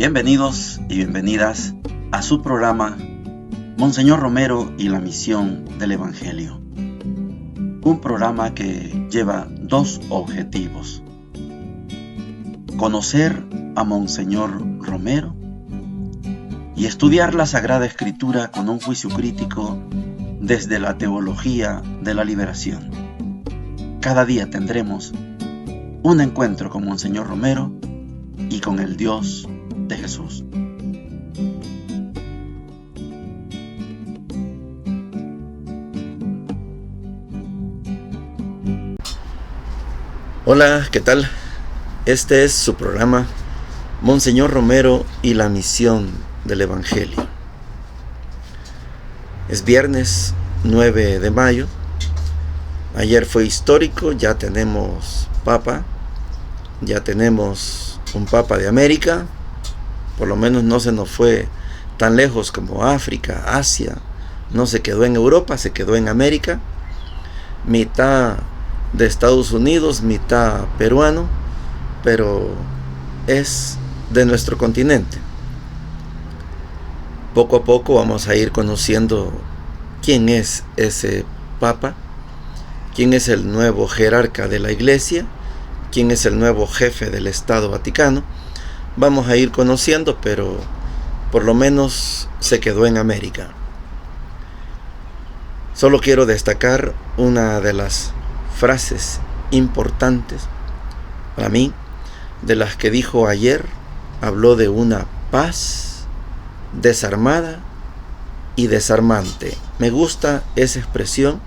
Bienvenidos y bienvenidas a su programa Monseñor Romero y la misión del Evangelio. Un programa que lleva dos objetivos: conocer a Monseñor Romero y estudiar la Sagrada Escritura con un juicio crítico desde la teología de la liberación. Cada día tendremos un encuentro con Monseñor Romero y con el Dios de Jesús. Hola, ¿qué tal? Este es su programa Monseñor Romero y la misión del Evangelio. Es viernes 9 de mayo. Ayer fue histórico, ya tenemos Papa, ya tenemos un Papa de América. Por lo menos no se nos fue tan lejos como África, Asia. No se quedó en Europa, se quedó en América. Mitad de Estados Unidos, mitad peruano, pero es de nuestro continente. Poco a poco vamos a ir conociendo quién es ese Papa, quién es el nuevo jerarca de la Iglesia, quién es el nuevo jefe del Estado Vaticano. Vamos a ir conociendo, pero por lo menos se quedó en América. Solo quiero destacar una de las frases importantes para mí, de las que dijo ayer. Habló de una paz desarmada y desarmante. Me gusta esa expresión,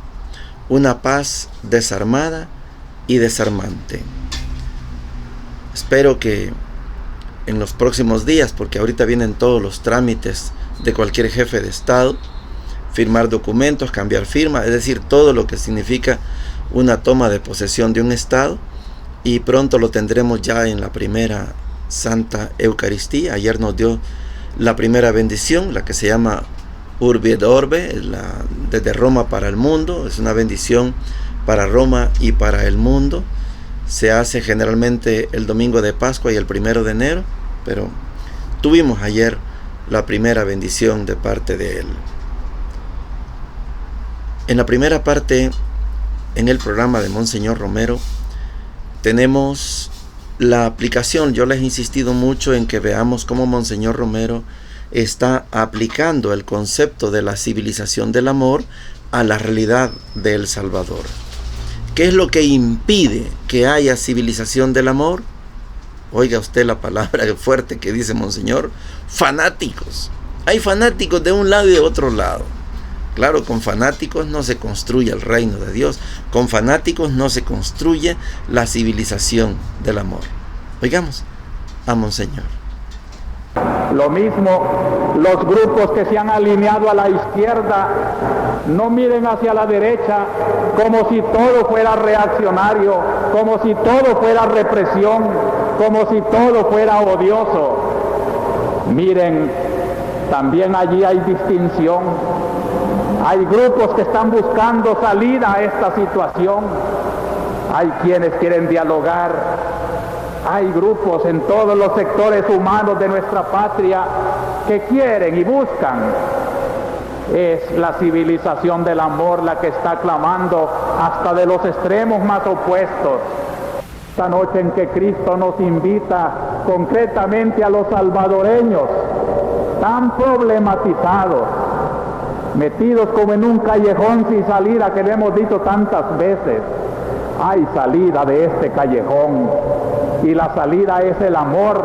una paz desarmada y desarmante. Espero que en los próximos días, porque ahorita vienen todos los trámites de cualquier jefe de Estado, firmar documentos, cambiar firma, es decir, todo lo que significa una toma de posesión de un Estado, y pronto lo tendremos ya en la primera Santa Eucaristía. Ayer nos dio la primera bendición, la que se llama Urbi et Orbe, desde Roma para el mundo. Es una bendición para Roma y para el mundo. Se hace generalmente el domingo de Pascua y el 1 de enero, pero tuvimos ayer la primera bendición de parte de él. En la primera parte, en el programa de Monseñor Romero, tenemos la aplicación. Yo les he insistido mucho en que veamos cómo Monseñor Romero está aplicando el concepto de la civilización del amor a la realidad de El Salvador. ¿Qué es lo que impide que haya civilización del amor? Oiga usted la palabra fuerte que dice Monseñor: fanáticos. Hay fanáticos de un lado y de otro lado. Claro, con fanáticos no se construye el reino de Dios. Con fanáticos no se construye la civilización del amor. Oigamos a Monseñor. Lo mismo, los grupos que se han alineado a la izquierda no miren hacia la derecha como si todo fuera reaccionario, como si todo fuera represión, como si todo fuera odioso. Miren, también allí hay distinción. Hay grupos que están buscando salida a esta situación. Hay quienes quieren dialogar. Hay grupos en todos los sectores humanos de nuestra patria que quieren y buscan. Es la civilización del amor la que está clamando hasta de los extremos más opuestos. Esta noche en que Cristo nos invita concretamente a los salvadoreños, tan problematizados, metidos como en un callejón sin salida, que le hemos dicho tantas veces. Hay salida de este callejón, y la salida es el amor,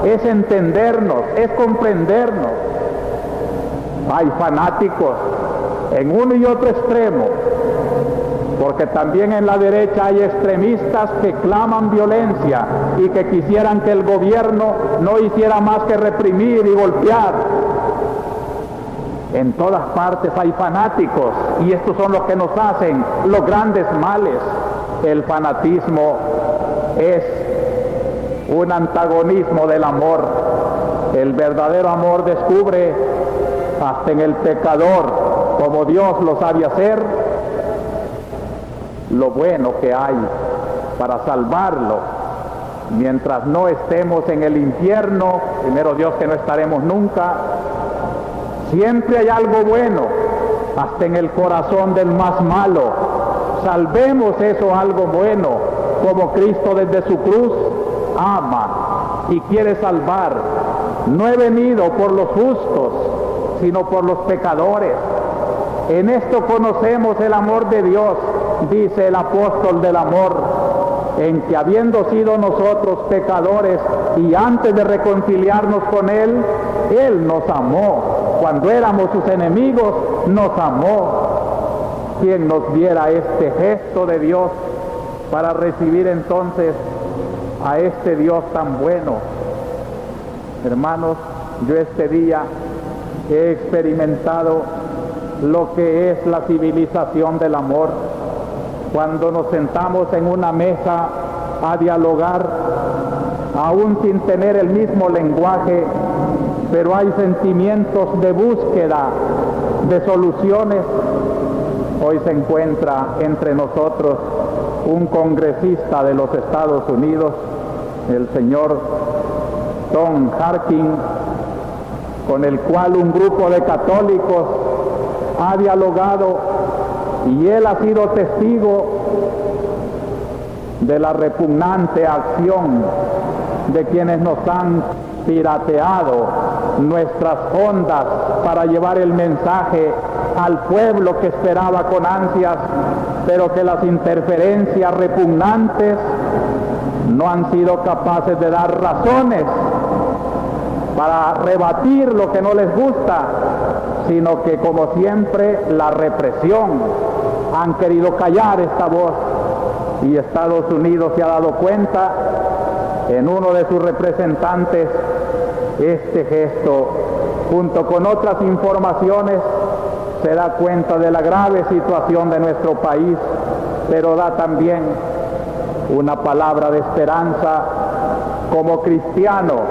es entendernos, es comprendernos. Hay fanáticos en uno y otro extremo, porque también en la derecha hay extremistas que claman violencia y que quisieran que el gobierno no hiciera más que reprimir y golpear. En todas partes hay fanáticos, y estos son los que nos hacen los grandes males. El fanatismo es un antagonismo del amor. El verdadero amor descubre hasta en el pecador, como Dios lo sabe hacer, lo bueno que hay para salvarlo, mientras no estemos en el infierno, primero Dios que no estaremos nunca, siempre hay algo bueno, hasta en el corazón del más malo. Salvemos eso algo bueno, como Cristo desde su cruz ama y quiere salvar. No he venido por los justos, sino por los pecadores. En esto conocemos el amor de Dios, dice el apóstol del amor, en que habiendo sido nosotros pecadores y antes de reconciliarnos con Él, Él nos amó. Cuando éramos sus enemigos, nos amó. Quien nos viera este gesto de Dios para recibir entonces a este Dios tan bueno. Hermanos, yo este día he experimentado lo que es la civilización del amor. Cuando nos sentamos en una mesa a dialogar, aún sin tener el mismo lenguaje, pero hay sentimientos de búsqueda de soluciones. Hoy se encuentra entre nosotros un congresista de los Estados Unidos, el señor Tom Harkin, con el cual un grupo de católicos ha dialogado, y él ha sido testigo de la repugnante acción de quienes nos han pirateado nuestras ondas para llevar el mensaje al pueblo que esperaba con ansias, pero que las interferencias repugnantes no han sido capaces de dar razones para rebatir lo que no les gusta, sino que, como siempre, la represión han querido callar esta voz. Y Estados Unidos se ha dado cuenta en uno de sus representantes este gesto, junto con otras informaciones, se da cuenta de la grave situación de nuestro país, pero da también una palabra de esperanza. Como cristiano,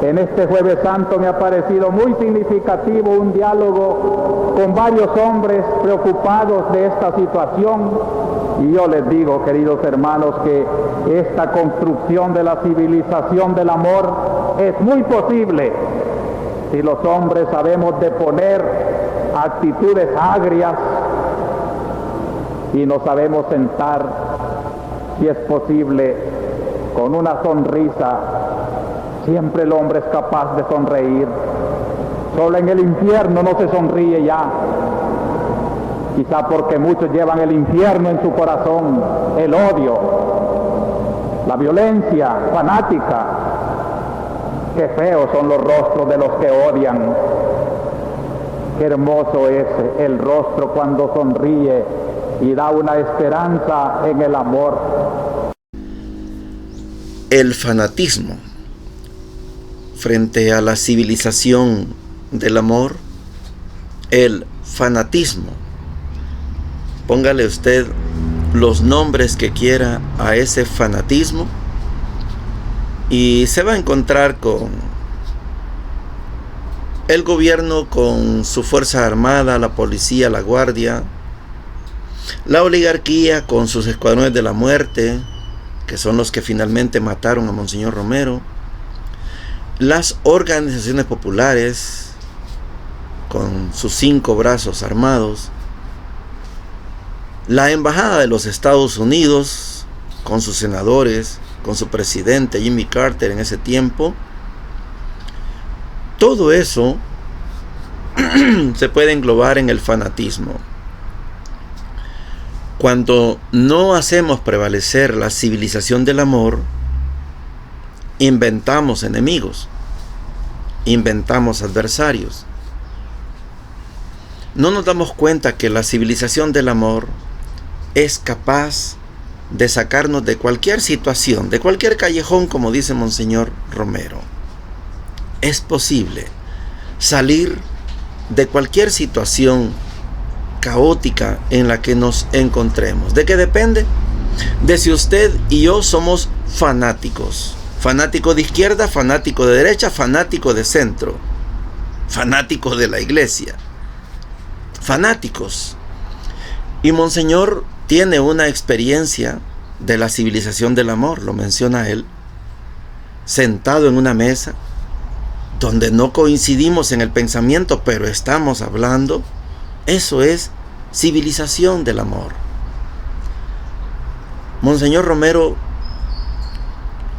en este Jueves Santo me ha parecido muy significativo un diálogo con varios hombres preocupados de esta situación, y yo les digo, queridos hermanos, que esta construcción de la civilización del amor es muy posible si los hombres sabemos deponer actitudes agrias y nos sabemos sentar, si es posible, con una sonrisa. Siempre el hombre es capaz de sonreír. Solo en el infierno no se sonríe ya. Quizá porque muchos llevan el infierno en su corazón, el odio, la violencia fanática. Qué feos son los rostros de los que odian. Qué hermoso es el rostro cuando sonríe y da una esperanza en el amor. El fanatismo frente a la civilización del amor, el fanatismo. Póngale usted los nombres que quiera a ese fanatismo y se va a encontrar con el gobierno con su fuerza armada, la policía, la guardia, la oligarquía con sus escuadrones de la muerte, que son los que finalmente mataron a Monseñor Romero, las organizaciones populares con sus 5 brazos armados, la embajada de los Estados Unidos con sus senadores, con su presidente Jimmy Carter en ese tiempo. Todo eso se puede englobar en el fanatismo. Cuando no hacemos prevalecer la civilización del amor, inventamos enemigos, inventamos adversarios. No nos damos cuenta que la civilización del amor es capaz de sacarnos de cualquier situación, de cualquier callejón, como dice Monseñor Romero. Es posible salir de cualquier situación caótica en la que nos encontremos. ¿De qué depende? De si usted y yo somos fanáticos. Fanático de izquierda, fanático de derecha, fanático de centro, fanático de la iglesia. Fanáticos. Y Monseñor tiene una experiencia de la civilización del amor, lo menciona él, sentado en una mesa, donde no coincidimos en el pensamiento, pero estamos hablando. Eso es civilización del amor. Monseñor Romero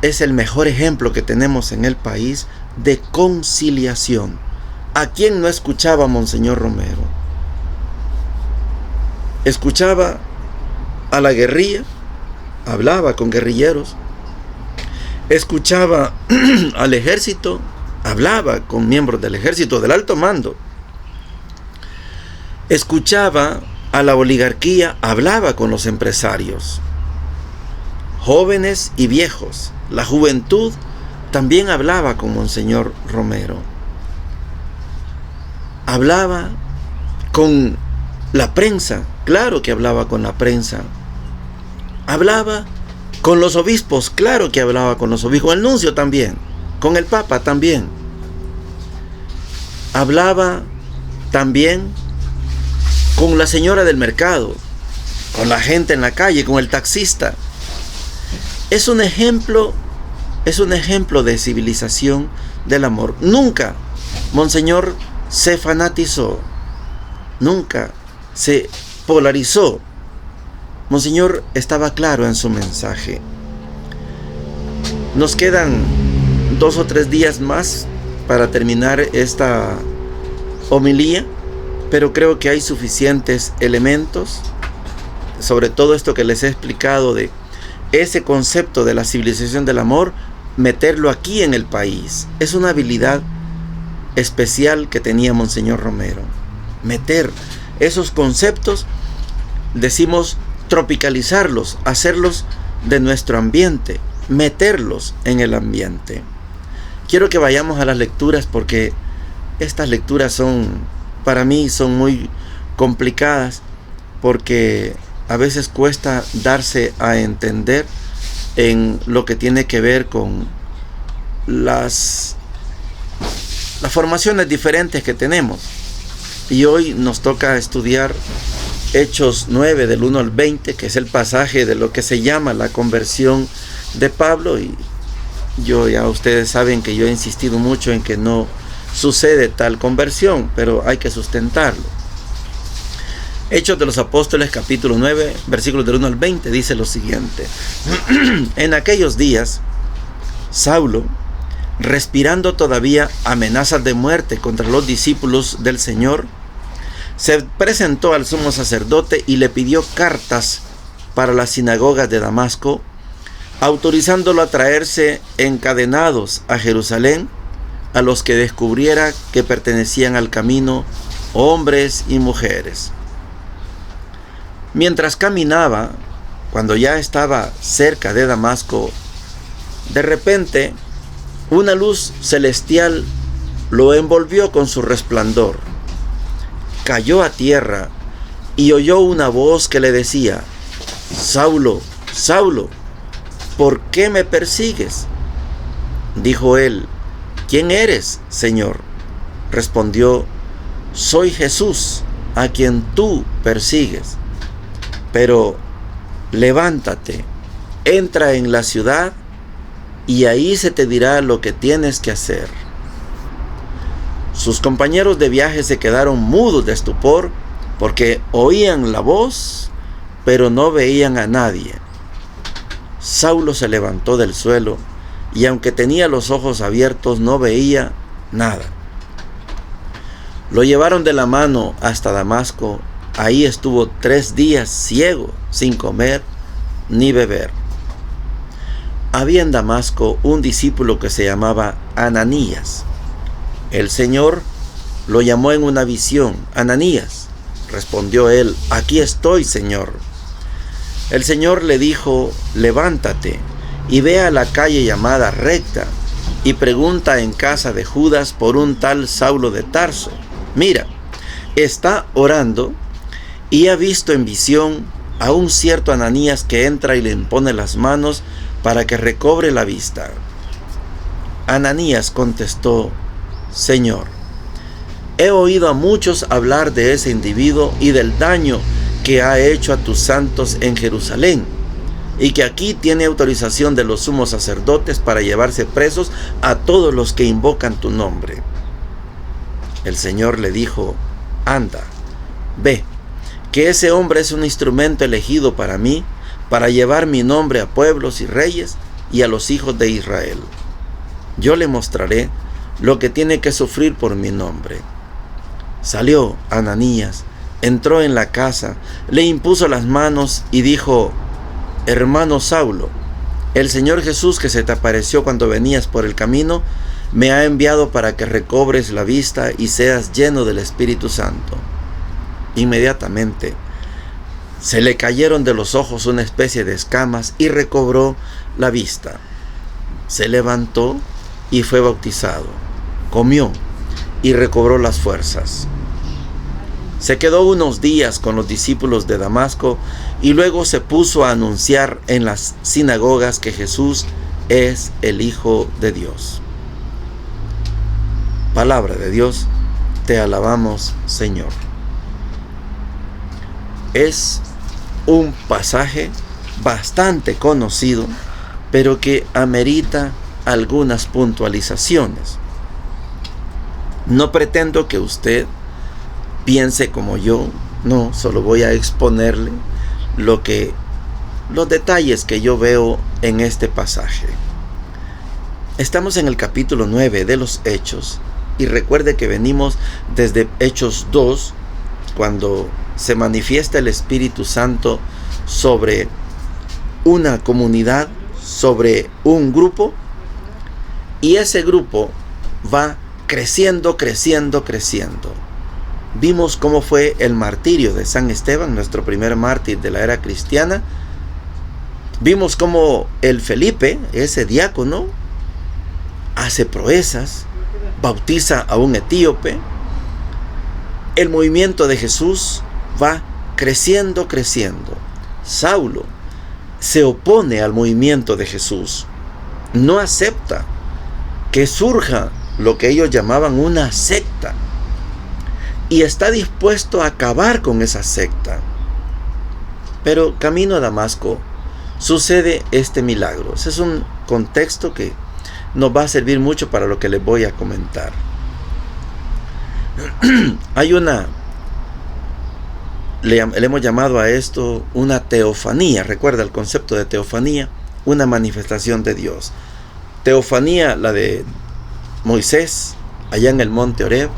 es el mejor ejemplo que tenemos en el país de conciliación. ¿A quién no escuchaba Monseñor Romero? Escuchaba a la guerrilla, hablaba con guerrilleros. Escuchaba al ejército, hablaba con miembros del ejército, del alto mando. Escuchaba a la oligarquía, hablaba con los empresarios, jóvenes y viejos. La juventud también hablaba con Monseñor Romero. Hablaba con la prensa, claro que hablaba con la prensa. Hablaba con los obispos, claro que hablaba con los obispos. Con el nuncio también, con el papa también. Hablaba también con la señora del mercado, con la gente en la calle, con el taxista. Es un ejemplo de civilización del amor. Nunca Monseñor se fanatizó, nunca se polarizó. Monseñor estaba claro en su mensaje. Nos quedan 2 o 3 días más para terminar esta homilía, pero creo que hay suficientes elementos, sobre todo esto que les he explicado de ese concepto de la civilización del amor, meterlo aquí en el país. Es una habilidad especial que tenía Monseñor Romero. Meter esos conceptos, decimos tropicalizarlos, hacerlos de nuestro ambiente, meterlos en el ambiente. Quiero que vayamos a las lecturas porque estas lecturas para mí son muy complicadas, porque a veces cuesta darse a entender en lo que tiene que ver con las formaciones diferentes que tenemos. Y hoy nos toca estudiar Hechos 9 del 1 al 20, que es el pasaje de lo que se llama la conversión de Pablo. Y ya ustedes saben que yo he insistido mucho en que no sucede tal conversión, pero hay que sustentarlo. Hechos de los Apóstoles, capítulo 9, versículos del 1 al 20, dice lo siguiente. En aquellos días, Saulo, respirando todavía amenazas de muerte contra los discípulos del Señor, se presentó al sumo sacerdote y le pidió cartas para las sinagogas de Damasco, autorizándolo a traerse encadenados a Jerusalén a los que descubriera que pertenecían al camino, hombres y mujeres. Mientras caminaba, cuando ya estaba cerca de Damasco, de repente una luz celestial lo envolvió con su resplandor. Cayó a tierra y oyó una voz que le decía: Saulo, Saulo, ¿por qué me persigues? Dijo él: ¿Quién eres, Señor? Respondió: Soy Jesús, a quien tú persigues. Pero levántate, entra en la ciudad y ahí se te dirá lo que tienes que hacer. Sus compañeros de viaje se quedaron mudos de estupor porque oían la voz, pero no veían a nadie. Saulo se levantó del suelo y aunque tenía los ojos abiertos no veía nada. Lo llevaron de la mano hasta Damasco. Ahí estuvo 3 días ciego, sin comer ni beber. Había en Damasco un discípulo que se llamaba Ananías. El Señor lo llamó en una visión. Ananías, respondió él: aquí estoy, Señor. El Señor le dijo: levántate y ve a la calle llamada Recta y pregunta en casa de Judas por un tal Saulo de Tarso. Mira, está orando y ha visto en visión a un cierto Ananías que entra y le impone las manos para que recobre la vista. Ananías contestó: Señor, he oído a muchos hablar de ese individuo y del daño que ha hecho a tus santos en Jerusalén, y que aquí tiene autorización de los sumos sacerdotes para llevarse presos a todos los que invocan tu nombre. El Señor le dijo: anda, ve, que ese hombre es un instrumento elegido para mí, para llevar mi nombre a pueblos y reyes y a los hijos de Israel. Yo le mostraré lo que tiene que sufrir por mi nombre. Salió Ananías, entró en la casa, le impuso las manos y dijo: hermano Saulo, el Señor Jesús, que se te apareció cuando venías por el camino, me ha enviado para que recobres la vista y seas lleno del Espíritu Santo. Inmediatamente se le cayeron de los ojos una especie de escamas y recobró la vista. Se levantó y fue bautizado. Comió y recobró las fuerzas. Se quedó unos días con los discípulos de Damasco y luego se puso a anunciar en las sinagogas que Jesús es el Hijo de Dios. Palabra de Dios, te alabamos, Señor. Es un pasaje bastante conocido, pero que amerita algunas puntualizaciones. No pretendo que usted piense como yo, no, solo voy a exponerle los detalles que yo veo en este pasaje. Estamos en el capítulo 9 de los Hechos, y recuerde que venimos desde Hechos 2, cuando se manifiesta el Espíritu Santo sobre una comunidad, sobre un grupo, y ese grupo va creciendo. Vimos cómo fue el martirio de San Esteban, nuestro primer mártir de la era cristiana. Vimos cómo el Felipe, ese diácono, hace proezas, bautiza a un etíope. El movimiento de Jesús va creciendo. Saulo se opone al movimiento de Jesús. No acepta que surja lo que ellos llamaban una secta, y está dispuesto a acabar con esa secta. Pero camino a Damasco sucede este milagro. Ese es un contexto que nos va a servir mucho para lo que les voy a comentar. Hay le hemos llamado a esto una teofanía. Recuerda el concepto de teofanía, una manifestación de Dios. Teofanía, la de Moisés allá en el monte Horeb.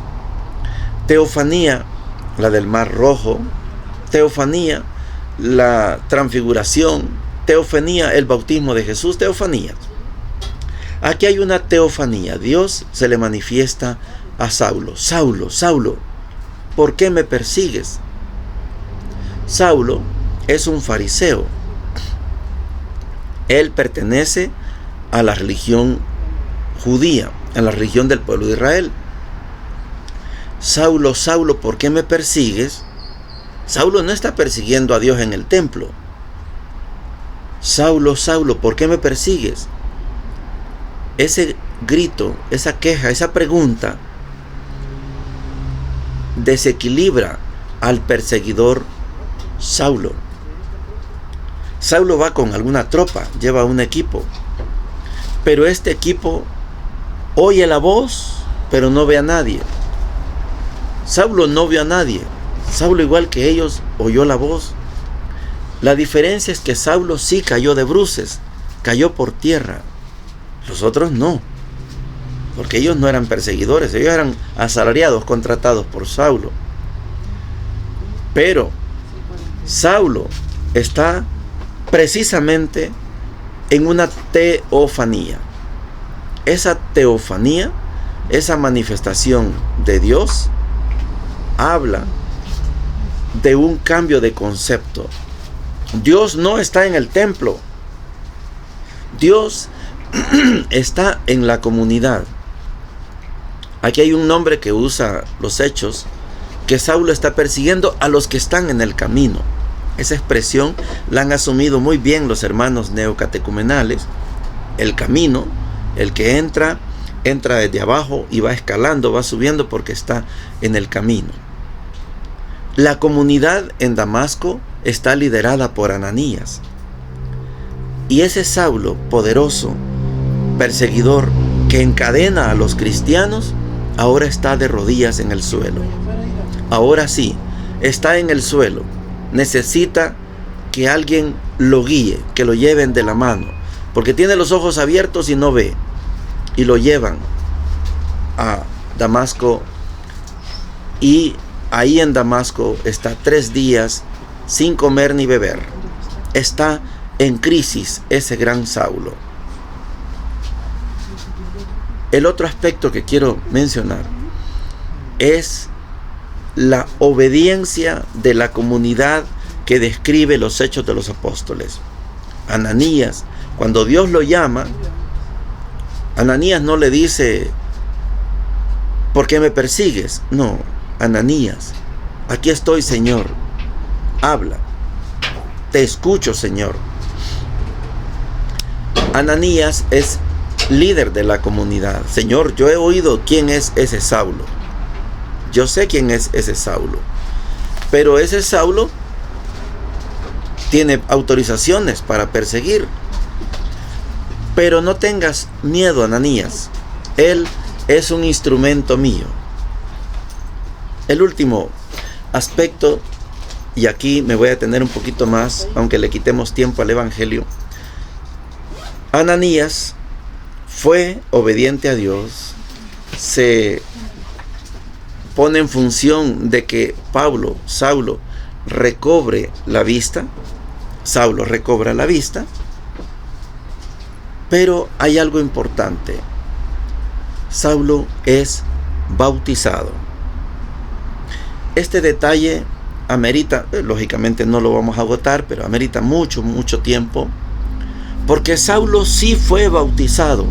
Teofanía, la del Mar Rojo. Teofanía, la transfiguración. Teofanía, el bautismo de Jesús. Teofanía. Aquí hay una teofanía. Dios se le manifiesta a Saulo. Saulo, Saulo, ¿por qué me persigues? Saulo es un fariseo. Él pertenece a la religión judía, a la religión del pueblo de Israel. Saulo, Saulo, ¿por qué me persigues? Saulo no está persiguiendo a Dios en el templo. Saulo, Saulo, ¿por qué me persigues? Ese grito, esa queja, esa pregunta desequilibra al perseguidor Saulo. Saulo va con alguna tropa, lleva un equipo, pero este equipo oye la voz, pero no ve a nadie. Saulo no vio a nadie. Saulo, igual que ellos, oyó la voz. La diferencia es que Saulo sí cayó de bruces, cayó por tierra. Los otros no, porque ellos no eran perseguidores, ellos eran asalariados, contratados por Saulo. Pero Saulo está precisamente en una teofanía. Esa teofanía, esa manifestación de Dios, habla de un cambio de concepto. Dios no está en el templo. Dios está en la comunidad. Aquí hay un nombre que usa los Hechos, que Saulo está persiguiendo a los que están en el camino. Esa expresión la han asumido muy bien los hermanos neocatecumenales. El camino, el que entra desde abajo y va escalando, va subiendo porque está en el camino. La comunidad en Damasco está liderada por Ananías. Y ese Saulo poderoso, perseguidor, que encadena a los cristianos, ahora está de rodillas en el suelo. Ahora sí, está en el suelo. Necesita que alguien lo guíe, que lo lleven de la mano, porque tiene los ojos abiertos y no ve. Y lo llevan a Damasco, y ahí en Damasco está 3 días sin comer ni beber. Está en crisis ese gran Saulo. El otro aspecto que quiero mencionar es la obediencia de la comunidad que describe los Hechos de los Apóstoles. Ananías, cuando Dios lo llama, Ananías no le dice: ¿por qué me persigues? No, Ananías, aquí estoy, Señor, habla, te escucho, Señor. Ananías es líder de la comunidad. Señor, yo he oído quién es ese Saulo. Yo sé quién es ese Saulo. Pero ese Saulo tiene autorizaciones para perseguir. Pero no tengas miedo, Ananías. Él es un instrumento mío. El último aspecto, y aquí me voy a detener un poquito más, aunque le quitemos tiempo al Evangelio. Ananías fue obediente a Dios, se pone en función de que Saulo recobre la vista. Saulo recobra la vista, pero hay algo importante. Saulo es bautizado. Este detalle amerita, lógicamente no lo vamos a agotar, pero amerita mucho tiempo, porque Saulo sí fue bautizado.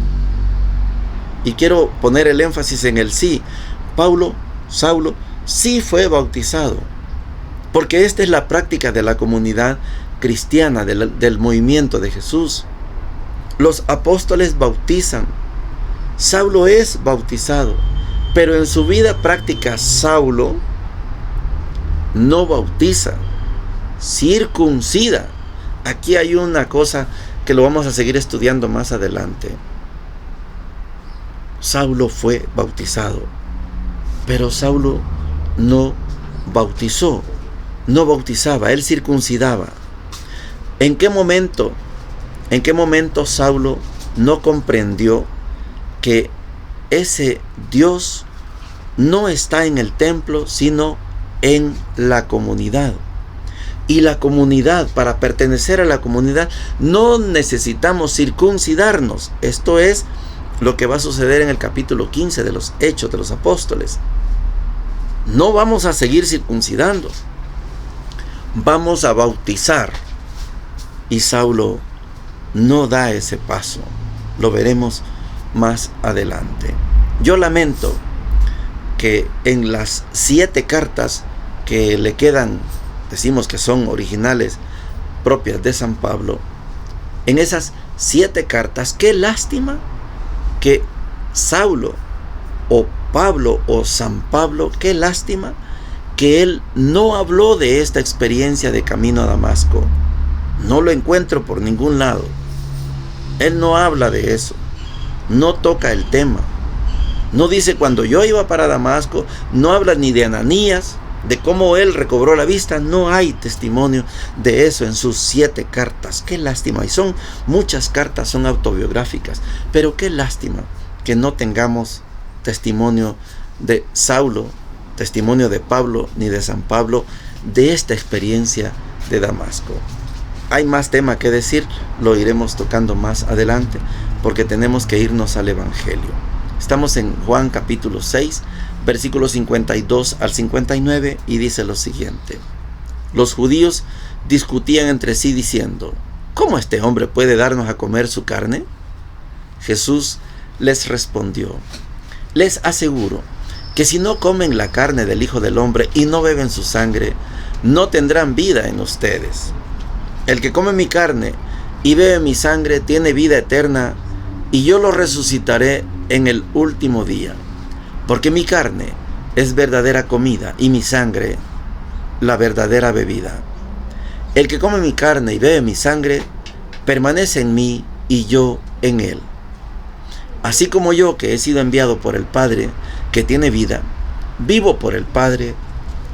Y quiero poner el énfasis en el sí. Saulo sí fue bautizado, porque esta es la práctica de la comunidad cristiana, del movimiento de Jesús. Los apóstoles bautizan. Saulo es bautizado, pero en su vida práctica Saulo no bautiza, circuncida. Aquí hay una cosa que lo vamos a seguir estudiando más adelante. Saulo fue bautizado, pero Saulo no bautizó, no bautizaba, él circuncidaba. ¿En qué momento Saulo no comprendió que ese Dios no está en el templo, sino en la comunidad? Y la comunidad, para pertenecer a la comunidad, no necesitamos circuncidarnos. Esto es lo que va a suceder en el capítulo 15 de los Hechos de los Apóstoles. No vamos a seguir circuncidando, vamos a bautizar. Y Saulo no da ese paso. Lo veremos más adelante. Yo lamento que en las 7 cartas que le quedan, decimos que son originales, propias de San Pablo, en esas 7 cartas, qué lástima que Saulo o Pablo o San Pablo, qué lástima que él no habló de esta experiencia de camino a Damasco. No lo encuentro por ningún lado. Él no habla de eso, no toca el tema, no dice cuando yo iba para Damasco, no habla ni de Ananías, de cómo él recobró la vista. No hay testimonio de eso en sus 7 cartas. Qué lástima. Y son muchas cartas, son autobiográficas, pero qué lástima que no tengamos testimonio de Saulo, testimonio de Pablo ni de San Pablo de esta experiencia de Damasco. Hay más tema que decir, lo iremos tocando más adelante, porque tenemos que irnos al Evangelio. Estamos en Juan capítulo 6, versículos 52 al 59, y dice lo siguiente: los judíos discutían entre sí diciendo: ¿cómo este hombre puede darnos a comer su carne? Jesús les respondió: les aseguro que si no comen la carne del Hijo del Hombre y no beben su sangre, no tendrán vida en ustedes. El que come mi carne y bebe mi sangre tiene vida eterna, y yo lo resucitaré en el último día. Porque mi carne es verdadera comida y mi sangre la verdadera bebida. El que come mi carne y bebe mi sangre permanece en mí y yo en él. Así como yo, que he sido enviado por el Padre, que tiene vida, vivo por el Padre,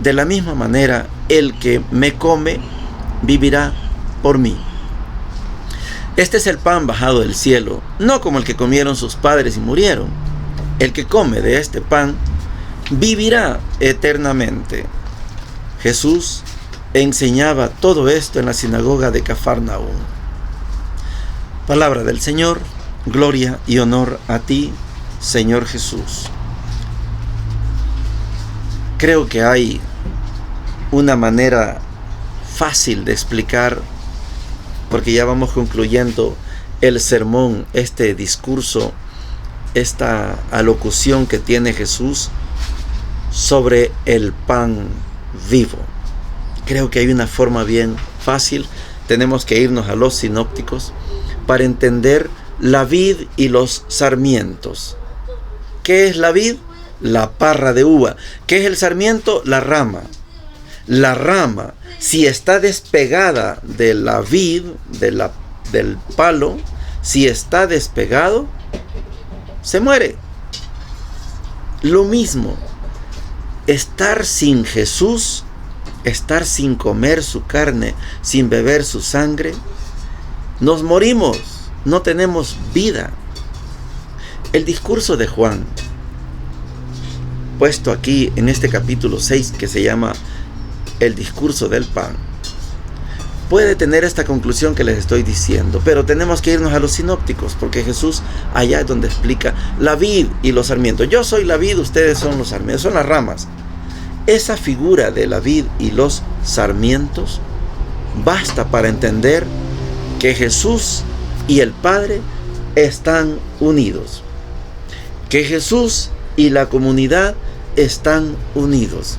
de la misma manera el que me come vivirá por mí. Este es el pan bajado del cielo, no como el que comieron sus padres y murieron. El que come de este pan vivirá eternamente. Jesús enseñaba todo esto en la sinagoga de Cafarnaúm. Palabra del Señor, gloria y honor a ti, Señor Jesús. Creo que hay una manera fácil de explicar, porque ya vamos concluyendo el sermón, este discurso, esta alocución que tiene Jesús sobre el pan vivo. Creo que hay una forma bien fácil. Tenemos que irnos a los sinópticos para entender la vid y los sarmientos. ¿Qué es la vid? La parra de uva. ¿Qué es el sarmiento? La rama. La rama, si está despegada de la vid, del palo, si está despegado, se muere. Lo mismo, estar sin Jesús, estar sin comer su carne, sin beber su sangre, nos morimos, no tenemos vida. El discurso de Juan, puesto aquí en este capítulo 6, que se llama el discurso del pan, puede tener esta conclusión que les estoy diciendo, pero tenemos que irnos a los sinópticos, porque Jesús allá es donde explica la vid y los sarmientos. Yo soy la vid, ustedes son los sarmientos, son las ramas. Esa figura de la vid y los sarmientos basta para entender que Jesús y el Padre están unidos, que Jesús y la comunidad están unidos.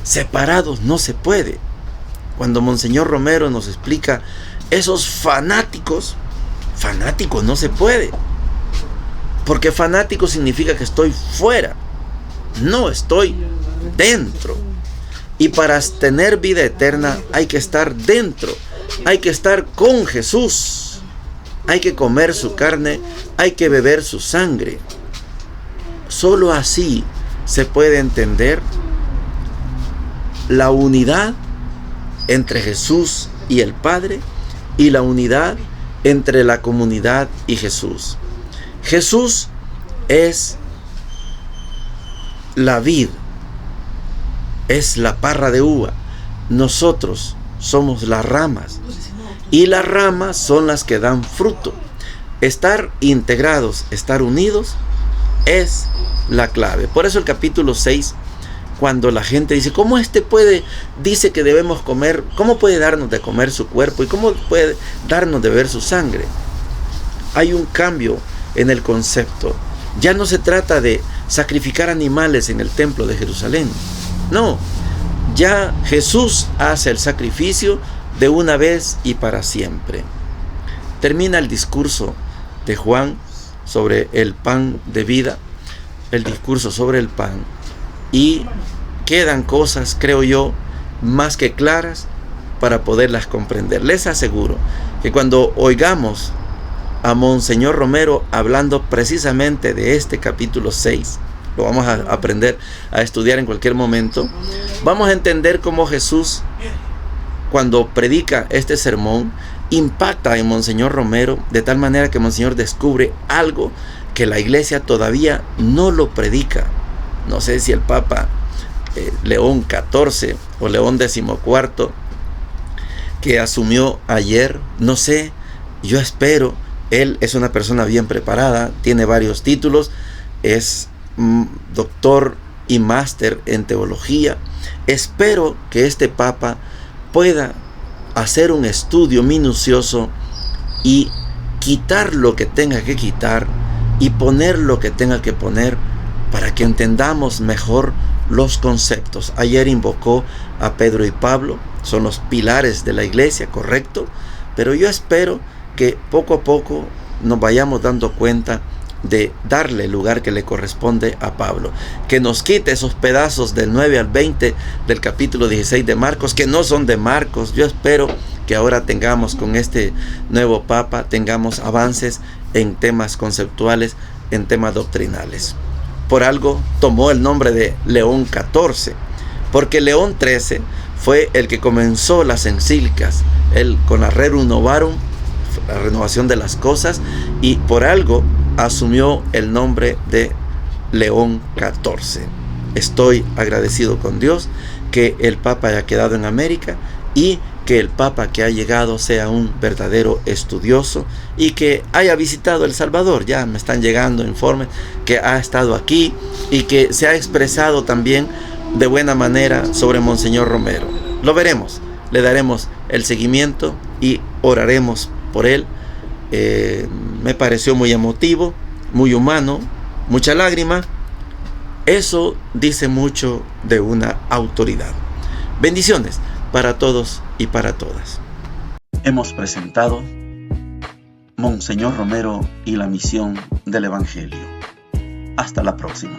Separados no se puede. Cuando Monseñor Romero nos explica esos fanáticos no se puede, porque fanático significa que estoy fuera, no, estoy dentro. Y para tener vida eterna hay que estar dentro, hay que estar con Jesús, hay que comer su carne, hay que beber su sangre. Solo así se puede entender la unidad entre Jesús y el Padre y la unidad entre la comunidad y Jesús. Jesús es la vid, es la parra de uva. Nosotros somos las ramas y las ramas son las que dan fruto. Estar integrados, estar unidos es la clave. Por eso el capítulo 6, cuando la gente dice, ¿cómo dice que debemos comer? ¿Cómo puede darnos de comer su cuerpo? ¿Y cómo puede darnos de beber su sangre? Hay un cambio en el concepto. Ya no se trata de sacrificar animales en el templo de Jerusalén. No, ya Jesús hace el sacrificio de una vez y para siempre. Termina el discurso de Juan sobre el pan de vida, el discurso sobre el pan, y quedan cosas, creo yo, más que claras para poderlas comprender. Les aseguro que cuando oigamos a Monseñor Romero hablando precisamente de este capítulo 6, lo vamos a aprender a estudiar en cualquier momento, vamos a entender cómo Jesús, cuando predica este sermón, impacta en Monseñor Romero de tal manera que Monseñor descubre algo que la iglesia todavía no lo predica. No sé si el Papa León XIV o León XIV, que asumió ayer, no sé, yo espero. Él es una persona bien preparada, tiene varios títulos, es doctor y máster en teología. Espero que este Papa pueda hacer un estudio minucioso y quitar lo que tenga que quitar y poner lo que tenga que poner para que entendamos mejor los conceptos. Ayer invocó a Pedro y Pablo, son los pilares de la iglesia, correcto, pero yo espero que poco a poco nos vayamos dando cuenta de darle el lugar que le corresponde a Pablo, que nos quite esos pedazos del 9 al 20 del capítulo 16 de Marcos, que no son de Marcos. Yo espero que ahora tengamos con este nuevo Papa, tengamos avances en temas conceptuales, en temas doctrinales. Por algo tomó el nombre de León XIV, porque León XIII fue el que comenzó las encíclicas, él con la Rerum Novarum, la renovación de las cosas, y por algo asumió el nombre de León XIV. Estoy agradecido con Dios que el Papa haya quedado en América y que el Papa que ha llegado sea un verdadero estudioso y que haya visitado El Salvador. Ya me están llegando informes que ha estado aquí y que se ha expresado también de buena manera sobre Monseñor Romero. Lo veremos, le daremos el seguimiento y oraremos por él. Me pareció muy emotivo, muy humano, mucha lágrima. Eso dice mucho de una autoridad. Bendiciones para todos y para todas. Hemos presentado Monseñor Romero y la misión del Evangelio. Hasta la próxima.